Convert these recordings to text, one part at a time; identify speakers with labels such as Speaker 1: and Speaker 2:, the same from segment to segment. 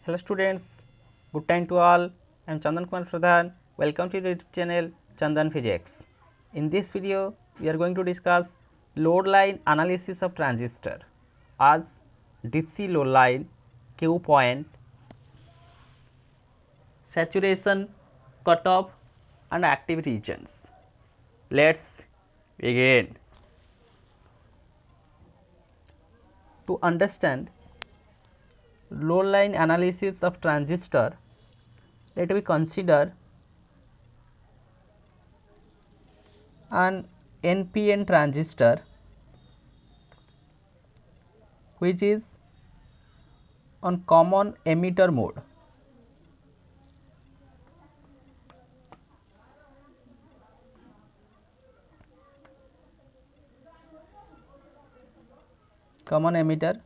Speaker 1: Hello students, good time to all. I am Chandan Kumar Pradhan. Welcome to the YouTube channel Chandan Physics. In this video, we are going to discuss load line analysis of transistor as DC load line, Q point, saturation, cutoff and active regions. Let's begin. To understand load line analysis of transistor, let me consider an NPN transistor which is on common emitter mode. Common emitter,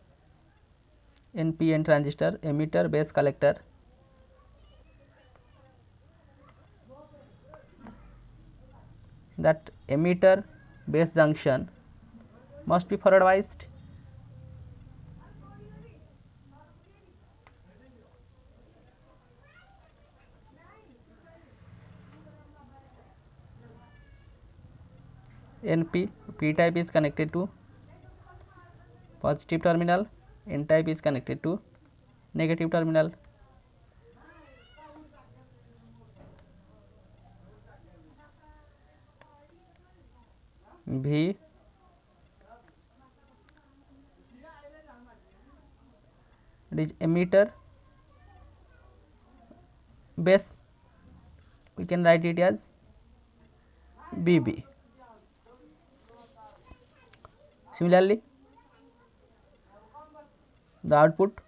Speaker 1: NPN transistor, emitter base collector. That emitter base junction must be forward biased. NP, P type is connected to positive terminal, N type is connected to negative terminal. V it is emitter base, we can write it as BB. Similarly, the output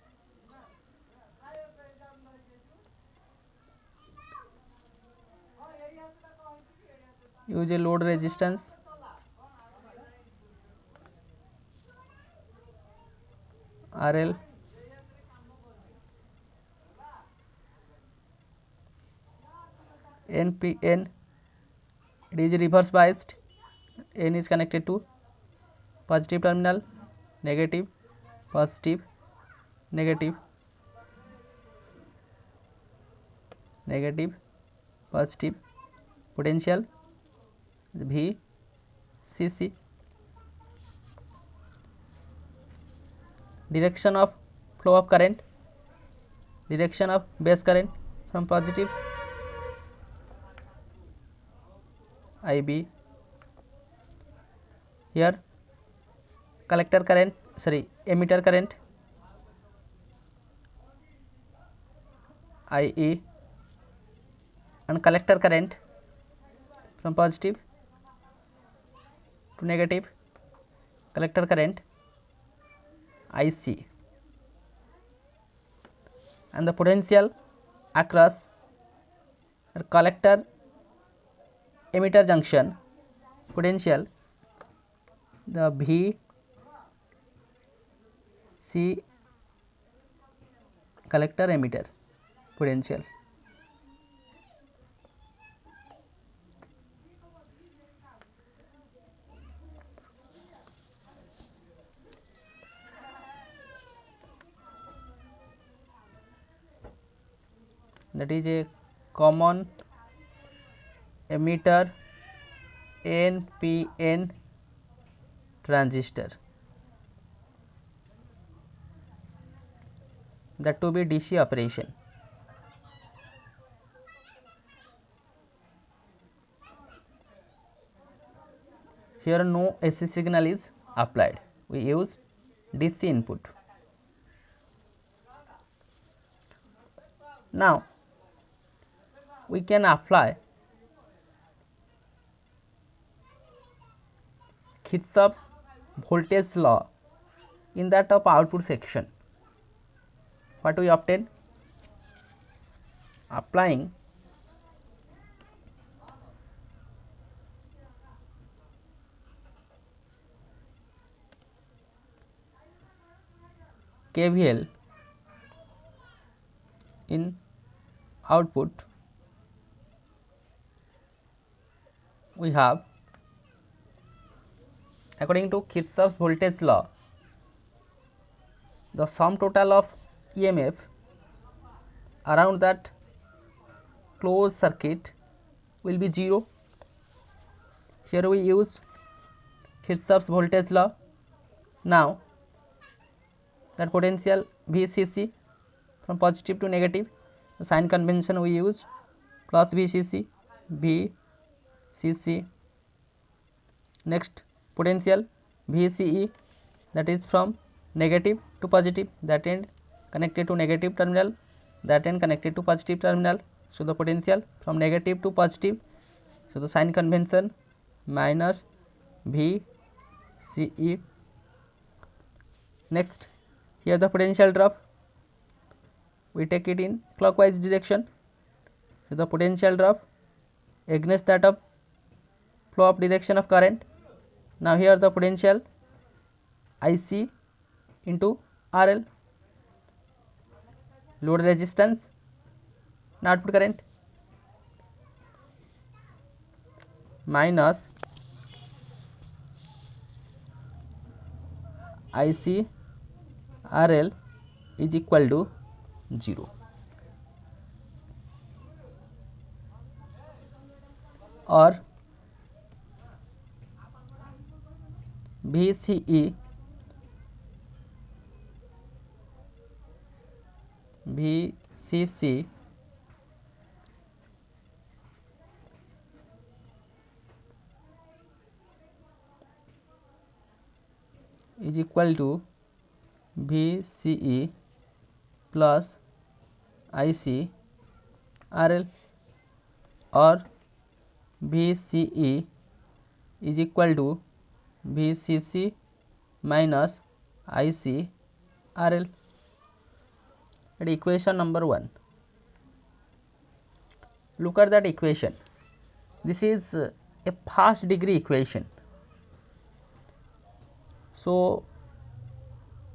Speaker 1: use a load resistance RL NPN, it is reverse biased, N is connected to positive terminal, negative, positive, negative, negative, positive, potential V CC. Direction of flow of current, direction of base current from positive IB. Here collector current, emitter current IE and collector current from positive to negative, collector current IC, and the potential across collector emitter junction, potential the V C collector emitter potential. That is a common emitter NPN transistor, that to be DC operation. Here no AC signal is applied, we use DC input. Now we can apply Kirchhoff's voltage law in that of output section. What we obtain? Applying KVL in output, we have, according to Kirchhoff's voltage law, the sum total of EMF around that closed circuit will be 0. Here we use Kirchhoff's voltage law. Now that potential VCC from positive to negative, the sign convention we use plus VCC, VCC. Next potential VCE, that is from negative to positive, that end connected to negative terminal, that end connected to positive terminal. So the potential from negative to positive, so the sign convention minus VCE. Next, here the potential drop, we take it in clockwise direction. So the potential drop against that of flow of direction of current. Now here the potential IC into RL, load resistance, not output current, minus IC RL is equal to 0, or VCE VCC is equal to VCE plus IC RL, or VCE is equal to VCC minus IC RL. At equation number 1, look at that equation. This is a first degree equation. So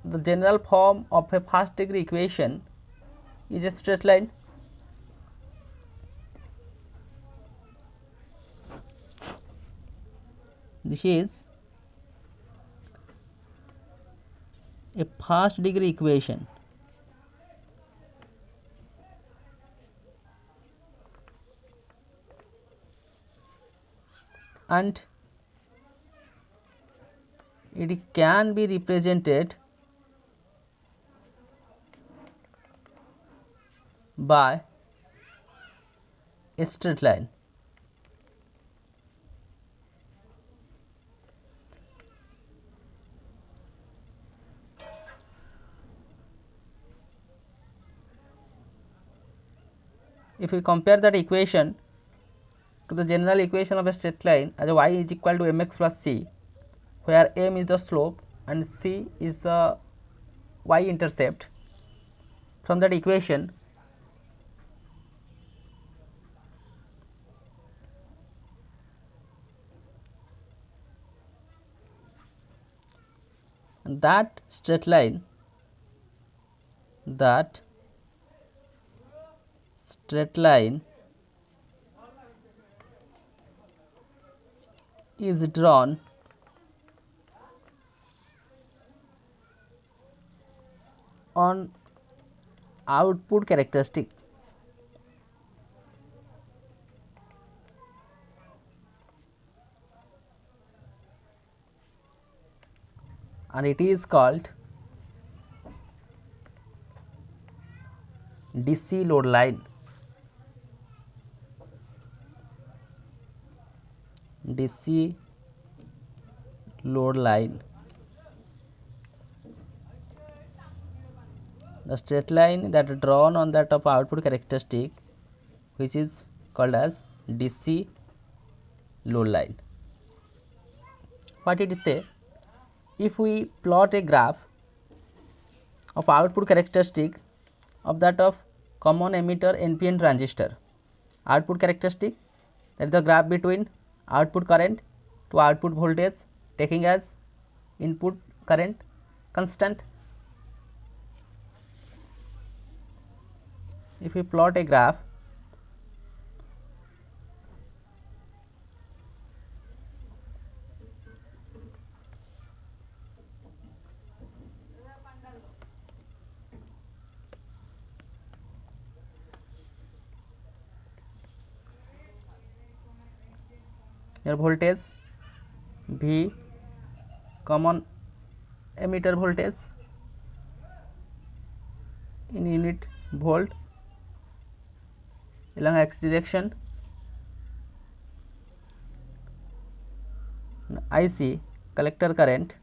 Speaker 1: the general form of a first degree equation is a straight line. This is a first degree equation. And it can be represented by a straight line. If we compare that equation to the general equation of a straight line as y is equal to mx plus c, where m is the slope and c is the y intercept, from that equation that straight line is drawn on output characteristic. And it is called DC load line. DC load line. The straight line that is drawn on that of output characteristic, which is called as DC load line. What it say? If we plot a graph of output characteristic of that of common emitter NPN transistor, output characteristic, that is the graph between output current to output voltage taking as input current constant. If we plot a graph here voltage V, common emitter voltage in unit volt along x direction. IC, collector current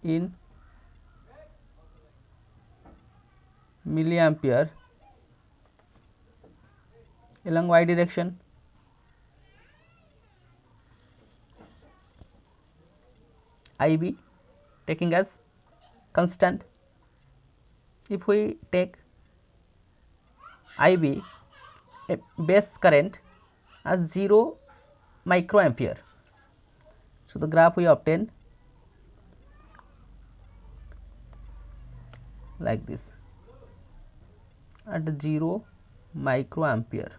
Speaker 1: in milliampere along y direction. IB taking as constant. If we take IB, a base current, as 0 microampere, so the graph we obtain like this at 0 microampere.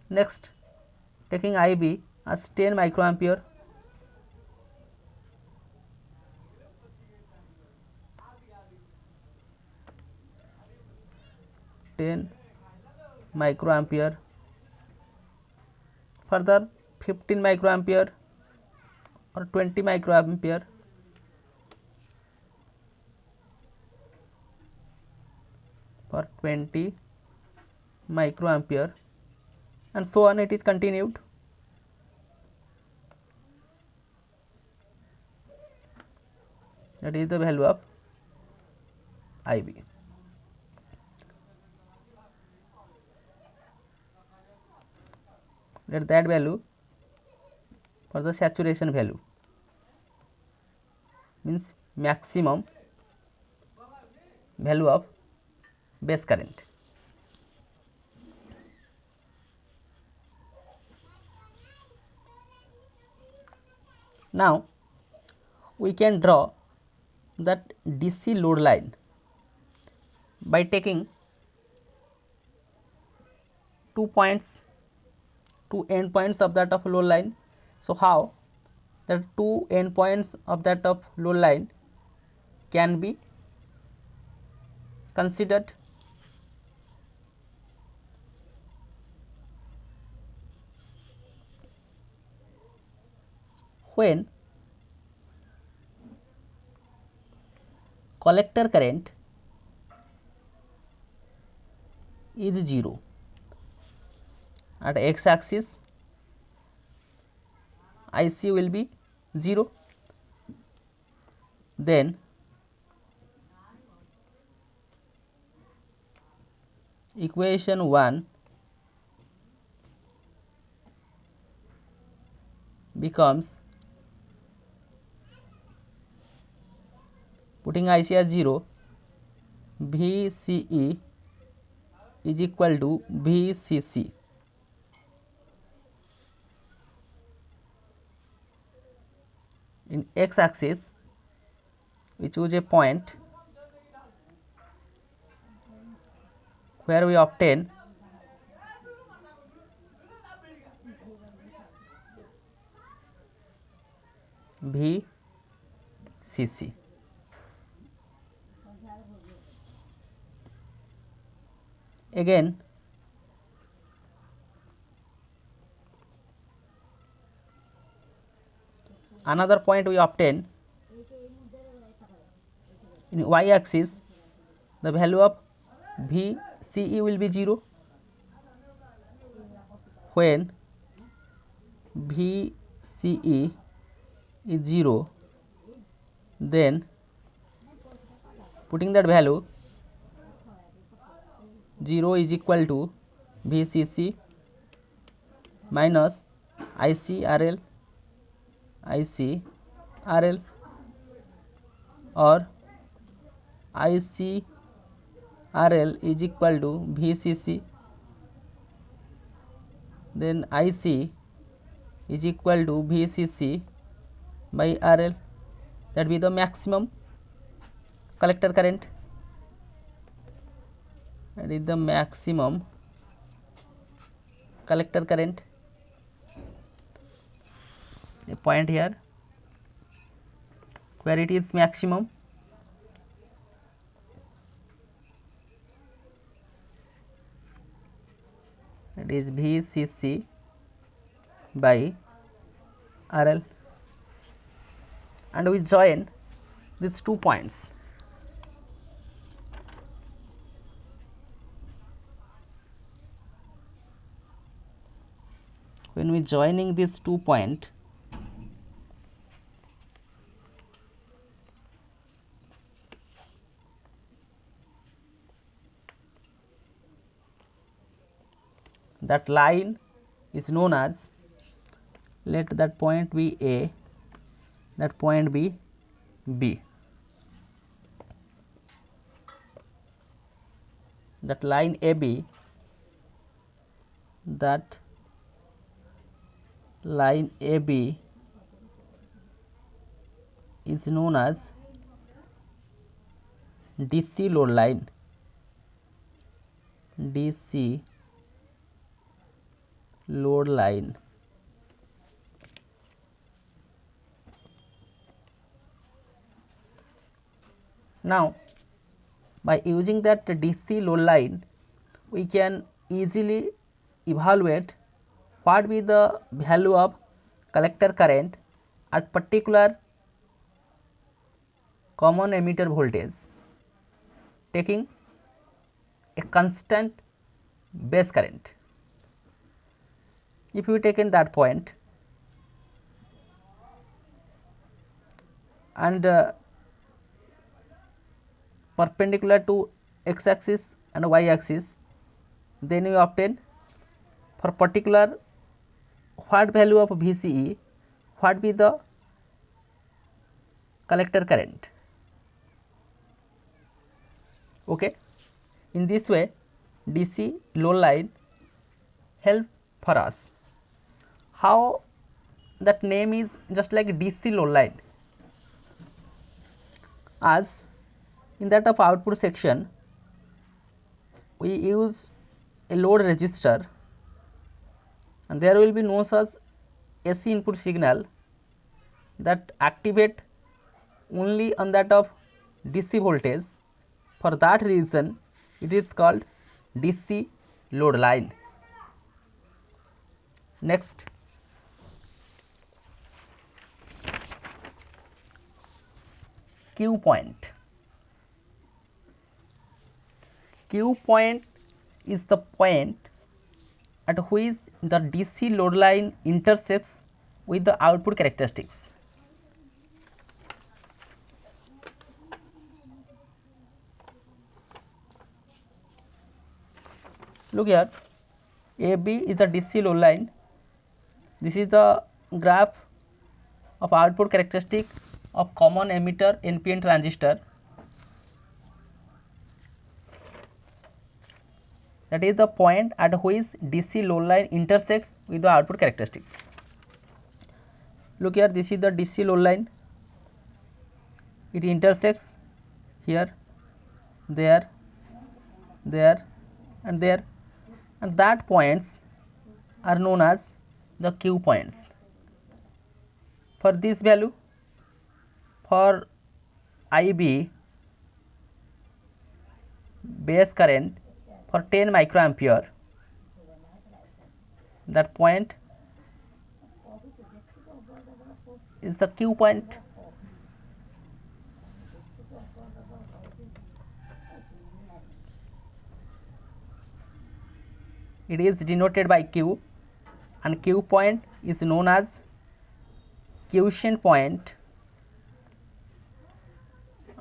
Speaker 1: Next, taking IB as 10 microampere, further 15 microampere or 20 microampere, for 20 microampere, and so on it is continued. That is the value of IB. Let that value for the saturation value, means maximum value of base current. Now we can draw that DC load line by taking 2 points, 2 end points of that of load line. So how that 2 end points of that of load line can be considered? When collector current is 0 at x axis, IC will be 0, then equation 1 becomes, putting IC as 0, VCE is equal to VCC. In x axis we choose a point where we obtain VCC. Again another point we obtain in y axis, the value of VCE will be 0. When VCE is 0, then putting that value 0 is equal to VCC minus ICRL, or ICRL is equal to VCC, then IC is equal to VCC by RL, that be the maximum collector current, that is the maximum collector current. A point here where it is maximum. that is VCC by RL, and we join these 2 points. When we joining these 2 points, that line is known as, let that point be A, that point be B. That line AB, that line AB is known as DC load line, DC load line. Now, by using that DC load line, we can easily evaluate what be the value of collector current at particular common emitter voltage, taking a constant base current. If we take in that point and perpendicular to x axis and y axis, then we obtain for particular what value of VCE, what be the collector current. Okay. In this way, DC load line help for us. How that name is just like DC load line, as in that of output section we use a load resistor, and there will be no such AC input signal that activate only on that of DC voltage. For that reason it is called DC load line. Next, Q point. Q point is the point at which the DC load line intersects with the output characteristics. Look here, AB is the DC load line. This is the graph of output characteristic of common emitter NPN transistor. That is the point at which DC load line intersects with the output characteristics. Look here, this is the DC load line. It intersects here, there, there, and there, and that points are known as the Q points. For this value, for IB base current for 10 microampere, that point is the Q point. It is denoted by Q, and Q point is known as quiescent point,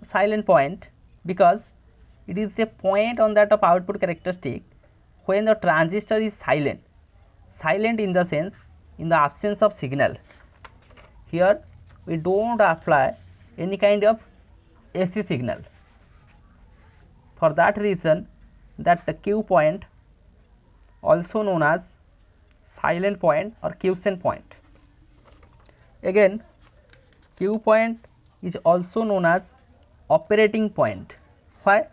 Speaker 1: silent point, because it is a point on that of output characteristic when the transistor is silent. Silent in the sense, in the absence of signal. Here we do not apply any kind of AC signal. For that reason, that the Q point, also known as silent point or quiescent point. Again, Q point is also known as operating point. Why?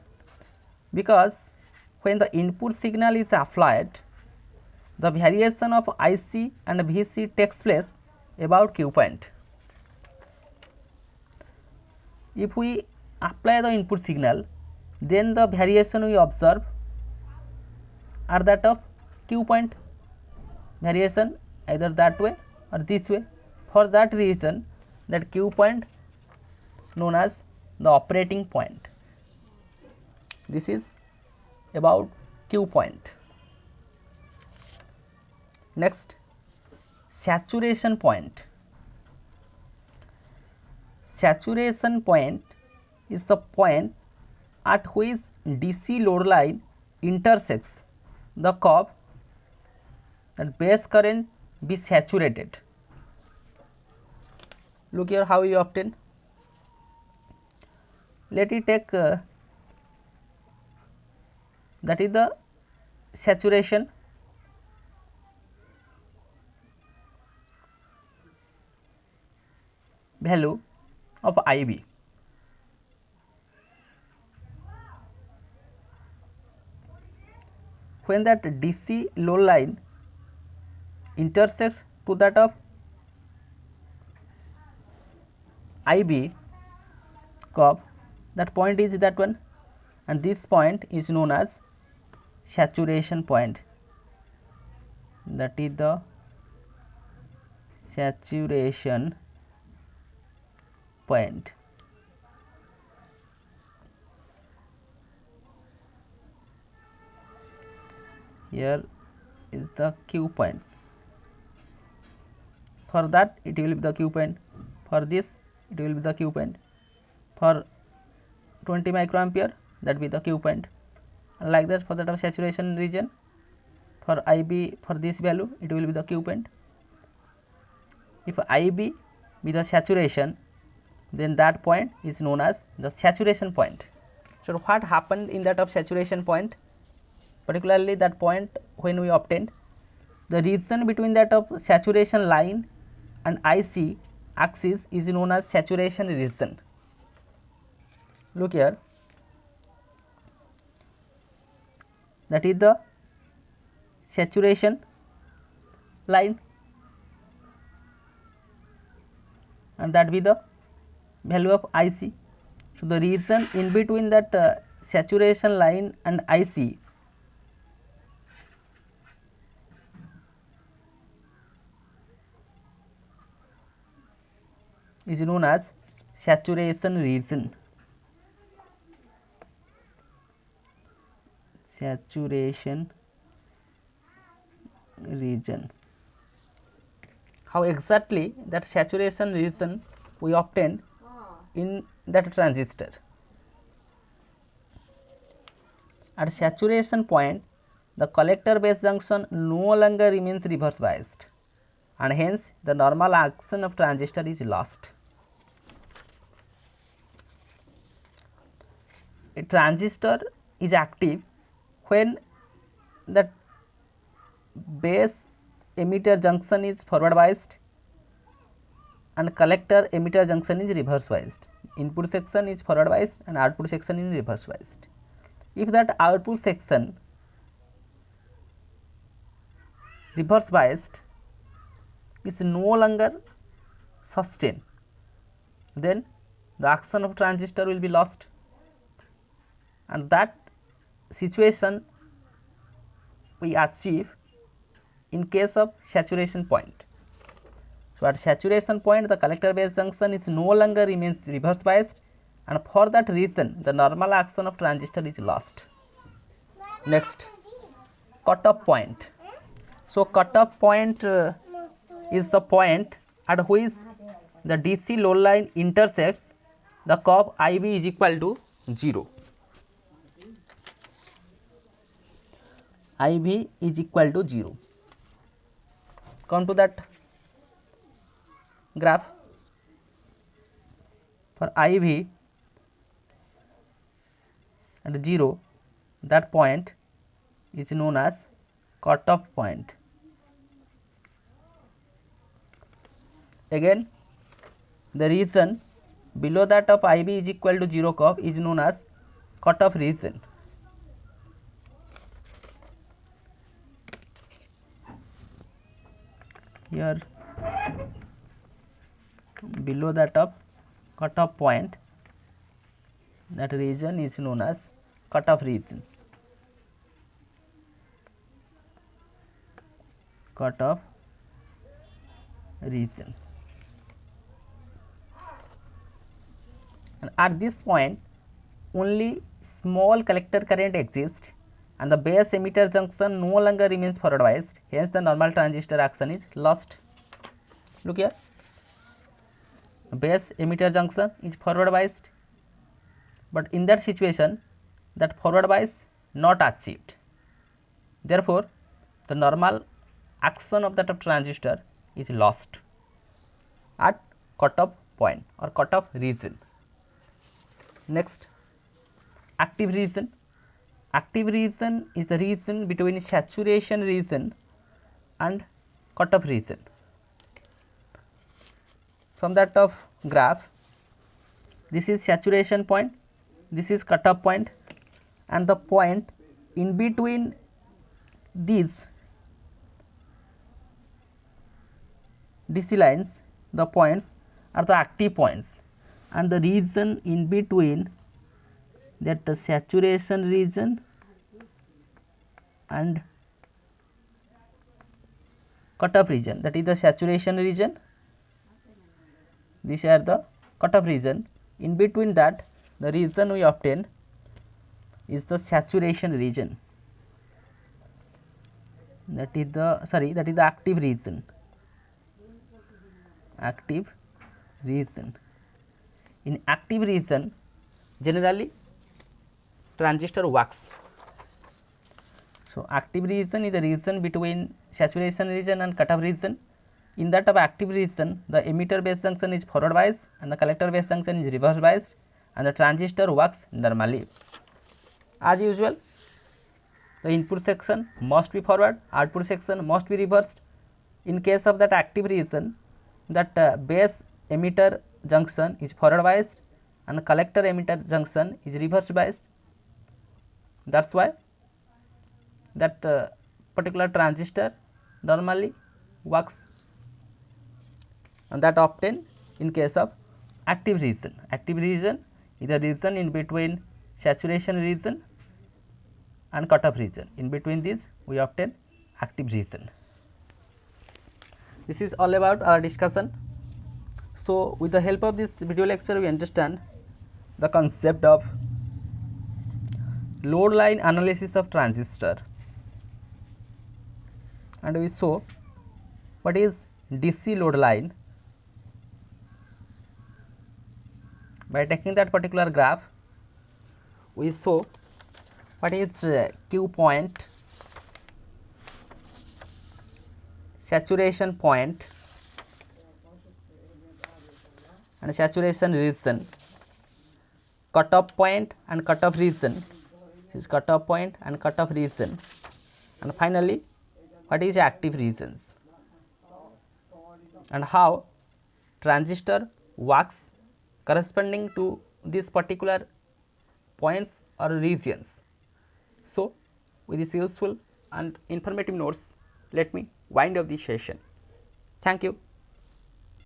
Speaker 1: Because when the input signal is applied, the variation of IC and VC takes place about Q point. If we apply the input signal, then the variation we observe are that of Q point. variation either that way or this way. For that reason, that Q point known as the operating point. This is about Q point. Next, saturation point. Saturation point is the point at which DC load line intersects the curve that base current be saturated. Look here how you obtain. Let it take that is the saturation value of IB. When that DC load line intersects to that of IB curve, that point is that one, and this point is known as saturation point. That is the saturation point. Here is the Q point. For that it will be the Q point. For this it will be the Q point. For 20 microampere that will be the Q point. And like that for that of saturation region, for IB for this value it will be the Q point. If IB be the saturation, then that point is known as the saturation point. So what happened in that of saturation point? Particularly that point when we obtained, the region between that of saturation line and IC axis is known as saturation region. Look here, that is the saturation line and that be the value of IC. So the region in between that saturation line and IC is known as saturation region. Saturation region. How exactly that saturation region we obtain in that transistor? At saturation point, the collector base junction no longer remains reverse biased, and hence the normal action of transistor is lost. A transistor is active when the base emitter junction is forward biased and collector emitter junction is reverse biased. Input section is forward biased and output section is reverse biased. If that output section reverse biased is no longer sustained, then the action of transistor will be lost, and that situation we achieve in case of saturation point. So at saturation point, the collector base junction is no longer remains reverse biased, and for that reason the normal action of transistor is lost. Next, cutoff point. So cutoff point is the point at which the DC load line intersects the curve IB is equal to 0. IB is equal to 0. Come to that graph. For IB at 0, that point is known as cutoff point. Again, the region below that of IB is equal to 0 curve is known as cutoff region. Here below that of cutoff point, that region is known as cutoff region. cutoff region. And at this point only small collector current exists and the base emitter junction no longer remains forward biased, hence the normal transistor action is lost. Look here, base emitter junction is forward biased, but in that situation that forward bias not achieved, therefore the normal action of that transistor is lost at cutoff point or cutoff region. Next, active region. Active region is the region between saturation region and cutoff region. From that of graph, this is saturation point, this is cutoff point, and the point in between these DC lines, the points are the active points, and the region in between, that the saturation region and cutoff region, that is the saturation region, these are the cutoff region. In between that, the region we obtain is the saturation region, that is the active region. Active region. In active region, generally transistor works. So active region is the region between saturation region and cutoff region. In that of active region, the emitter base junction is forward biased and the collector base junction is reverse biased, and the transistor works normally. As usual, the input section must be forward, output section must be reversed. In case of that active region, that base emitter junction is forward biased and collector emitter junction is reverse biased. That is why that particular transistor normally works, and that obtained in case of active region. Active region is the region in between saturation region and cutoff region. In between these we obtain active region. This is all about our discussion. So with the help of this video lecture we understand the concept of load line analysis of transistor, and we saw what is DC load line by taking that particular graph. We saw what is Q point, saturation point and saturation region, cutoff point and cutoff region, this is cutoff point and cutoff region, and finally what is active regions, and how transistor works corresponding to these particular points or regions. So with this useful and informative notes, let me wind up this session. Thank you.